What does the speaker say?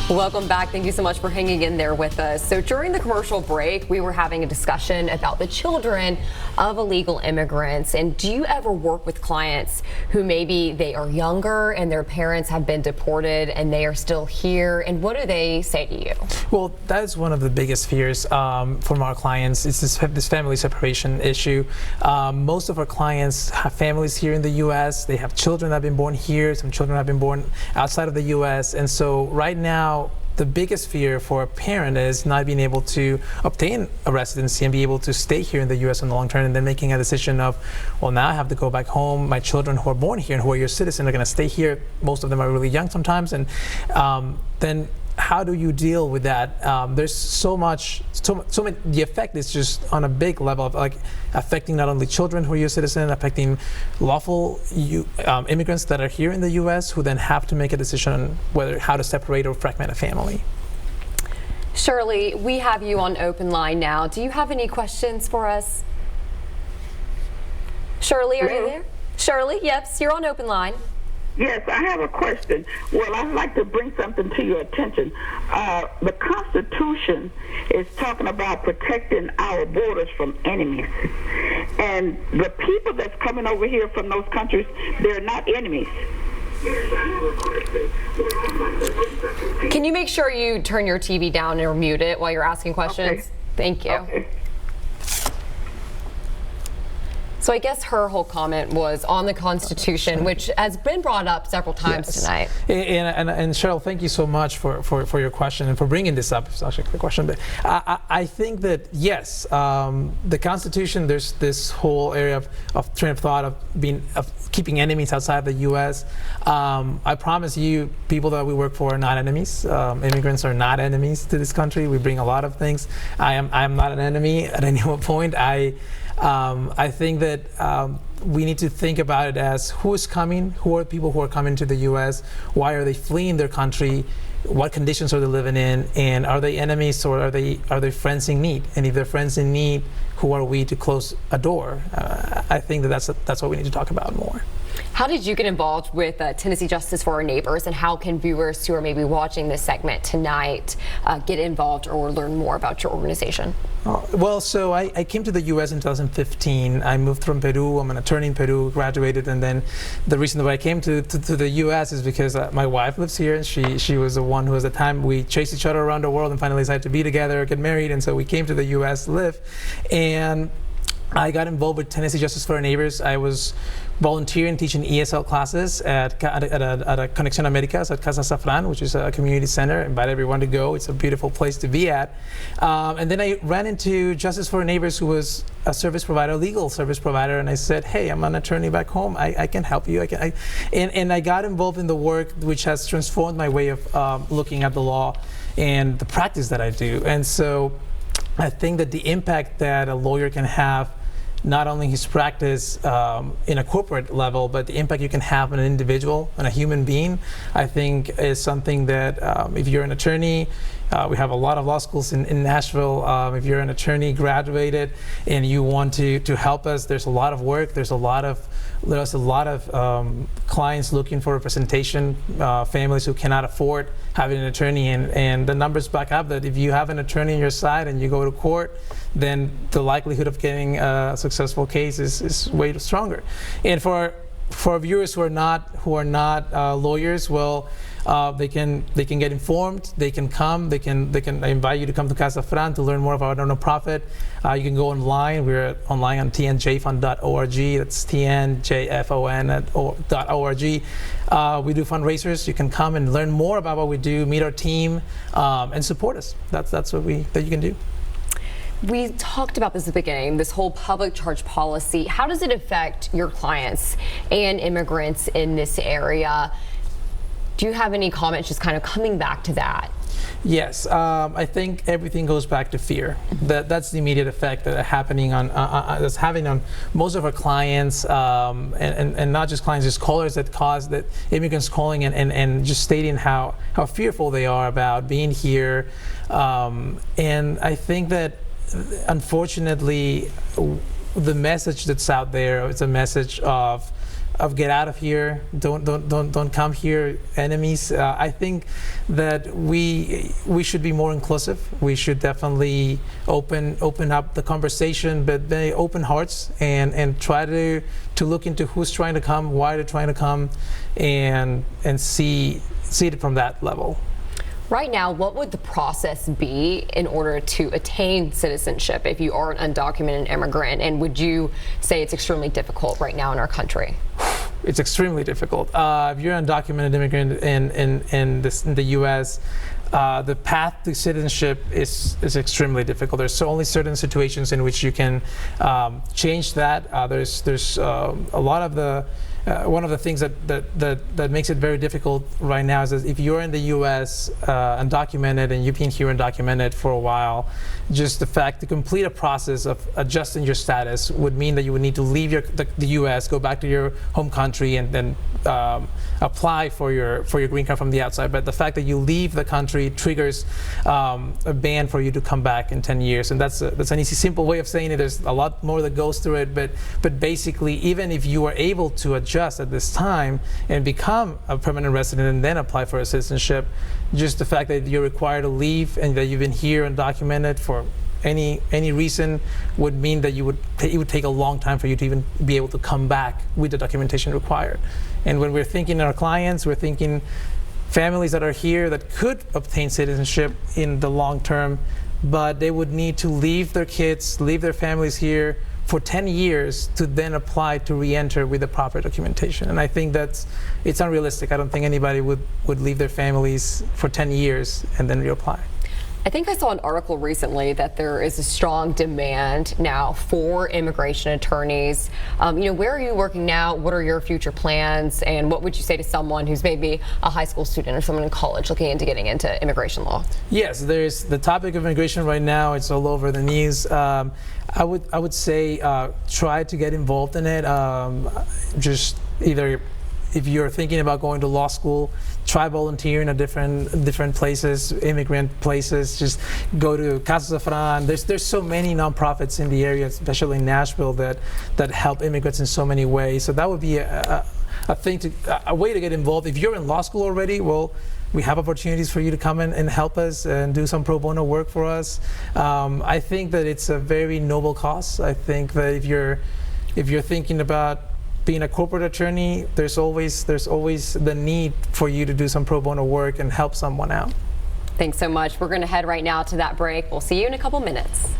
Welcome back. Thank you so much for hanging in there with us. So during the commercial break, we were having a discussion about the children of illegal immigrants. And do you ever work with clients who maybe they are younger and their parents have been deported and they are still here? And what do they say to you? Well, that is one of the biggest fears from our clients. It's this family separation issue. Most of our clients have families here in the U.S. They have children that have been born here. Some children have been born outside of the U.S. And so right now, the biggest fear for a parent is not being able to obtain a residency and be able to stay here in the U.S. in the long term, and then making a decision of, well, now I have to go back home. My children who are born here and who are your citizens are going to stay here. Most of them are really young sometimes, and then how do you deal with that? There's so much. The effect is just on a big level of like affecting not only children who are U.S. citizens, affecting lawful immigrants that are here in the U.S. who then have to make a decision on how to separate or fragment a family. Shirley, we have you on open line now. Do you have any questions for us? Shirley, are you there? Shirley, yes, you're on open line. Yes, I have a question. Well, I'd like to bring something to your attention. The Constitution is talking about protecting our borders from enemies. And the people that's coming over here from those countries, they're not enemies. Can you make sure you turn your TV down or mute it while you're asking questions? Okay. Thank you. Okay. So I guess her whole comment was on the Constitution, which has been brought up several times tonight. And Cheryl, thank you so much for your question and for bringing this up. It's actually a quick question, but I think that yes, the Constitution. There's this whole area of train of thought of keeping enemies outside the U.S. I promise you, people that we work for are not enemies. Immigrants are not enemies to this country. We bring a lot of things. I am not an enemy at any point. I think that we need to think about it as who is coming, who are people who are coming to the U.S., why are they fleeing their country, what conditions are they living in, and are they enemies or are they friends in need? And if they're friends in need, who are we to close a door? I think that that's what we need to talk about more. How did you get involved with Tennessee Justice for Our Neighbors, and how can viewers who are maybe watching this segment tonight get involved or learn more about your organization? Well, so I came to the U.S. in 2015. I moved from Peru. I'm an attorney in Peru, graduated, and then the reason that I came to the U.S. is because my wife lives here, and she was the one who, at the time, we chased each other around the world and finally decided to be together, get married, and so we came to the U.S. live. And I got involved with Tennessee Justice for Our Neighbors. I was volunteering, teaching ESL classes at Conexión Américas at Casa Safran, which is a community center. I invite everyone to go. It's a beautiful place to be at. And then I ran into Justice for Our Neighbors, who was a service provider, a legal service provider, and I said, hey, I'm an attorney back home. I can help you. And I got involved in the work, which has transformed my way of looking at the law and the practice that I do. And so I think that the impact that a lawyer can have, not only his practice in a corporate level, but the impact you can have on an individual, on a human being, I think is something that if you're an attorney, we have a lot of law schools in Nashville. If you're an attorney, graduated, and you want to help us, there's a lot of work. There's a lot of clients looking for representation, families who cannot afford having an attorney, and the numbers back up that if you have an attorney on your side and you go to court, then the likelihood of getting a successful case is way stronger. And for viewers who are not lawyers, well, they can get informed. They can come. They can invite you to come to Casa Fran to learn more about our nonprofit. You can go online. We're online on tnjfund.org. That's tnjfon.org. We do fundraisers. You can come and learn more about what we do, meet our team, and support us. That's what you can do. We talked about this at the beginning, this whole public charge policy. How does it affect your clients and immigrants in this area? Do you have any comments just kind of coming back to that? Yes, I think everything goes back to fear. That's the immediate effect that's happening that's having on most of our clients, and not just clients, just callers that immigrants calling and just stating how fearful they are about being here. And I think that unfortunately the message that's out there is a message of get out of here, don't come here, enemies. I think that we should be more inclusive. We should definitely open up the conversation, but very open hearts, and try to look into who's trying to come, why they're trying to come, and see it from that level. Right now, what would the process be in order to attain citizenship if you are an undocumented immigrant? And would you say it's extremely difficult right now in our country? It's extremely difficult. If you're an undocumented immigrant in the U.S., the path to citizenship is extremely difficult. There's only certain situations in which you can change that. There's a lot of the one of the things that makes it very difficult right now is that if you're in the U.S. Undocumented and you've been here undocumented for a while, just the fact to complete a process of adjusting your status would mean that you would need to leave the U.S., go back to your home country, and then apply for your green card from the outside. But the fact that you leave the country triggers a ban for you to come back in 10 years, and that's an easy, simple way of saying it. There's a lot more that goes through it, but basically, even if you are able to adjust at this time and become a permanent resident and then apply for a citizenship, just the fact that you're required to leave and that you've been here undocumented for any reason would mean that it would take a long time for you to even be able to come back with the documentation required. And when we're thinking our clients, we're thinking families that are here that could obtain citizenship in the long term, but they would need to leave their kids, leave their families here for 10 years to then apply to re-enter with the proper documentation. And I think it's unrealistic. I don't think anybody would leave their families for 10 years and then reapply. I think I saw an article recently that there is a strong demand now for immigration attorneys. Where are you working now? What are your future plans? And what would you say to someone who's maybe a high school student or someone in college looking into getting into immigration law? Yes, there's the topic of immigration right now. It's all over the news. I would say try to get involved in it. Just either, if you're thinking about going to law school, try volunteering at different places, immigrant places. Just go to Casa Fran. There's so many nonprofits in the area, especially in Nashville, that help immigrants in so many ways. So that would be a way to get involved. If you're in law school already, well, we have opportunities for you to come in and help us and do some pro bono work for us. I think that it's a very noble cause. I think that if you're thinking about being a corporate attorney, there's always the need for you to do some pro bono work and help someone out. Thanks so much. We're going to head right now to that break. We'll see you in a couple minutes.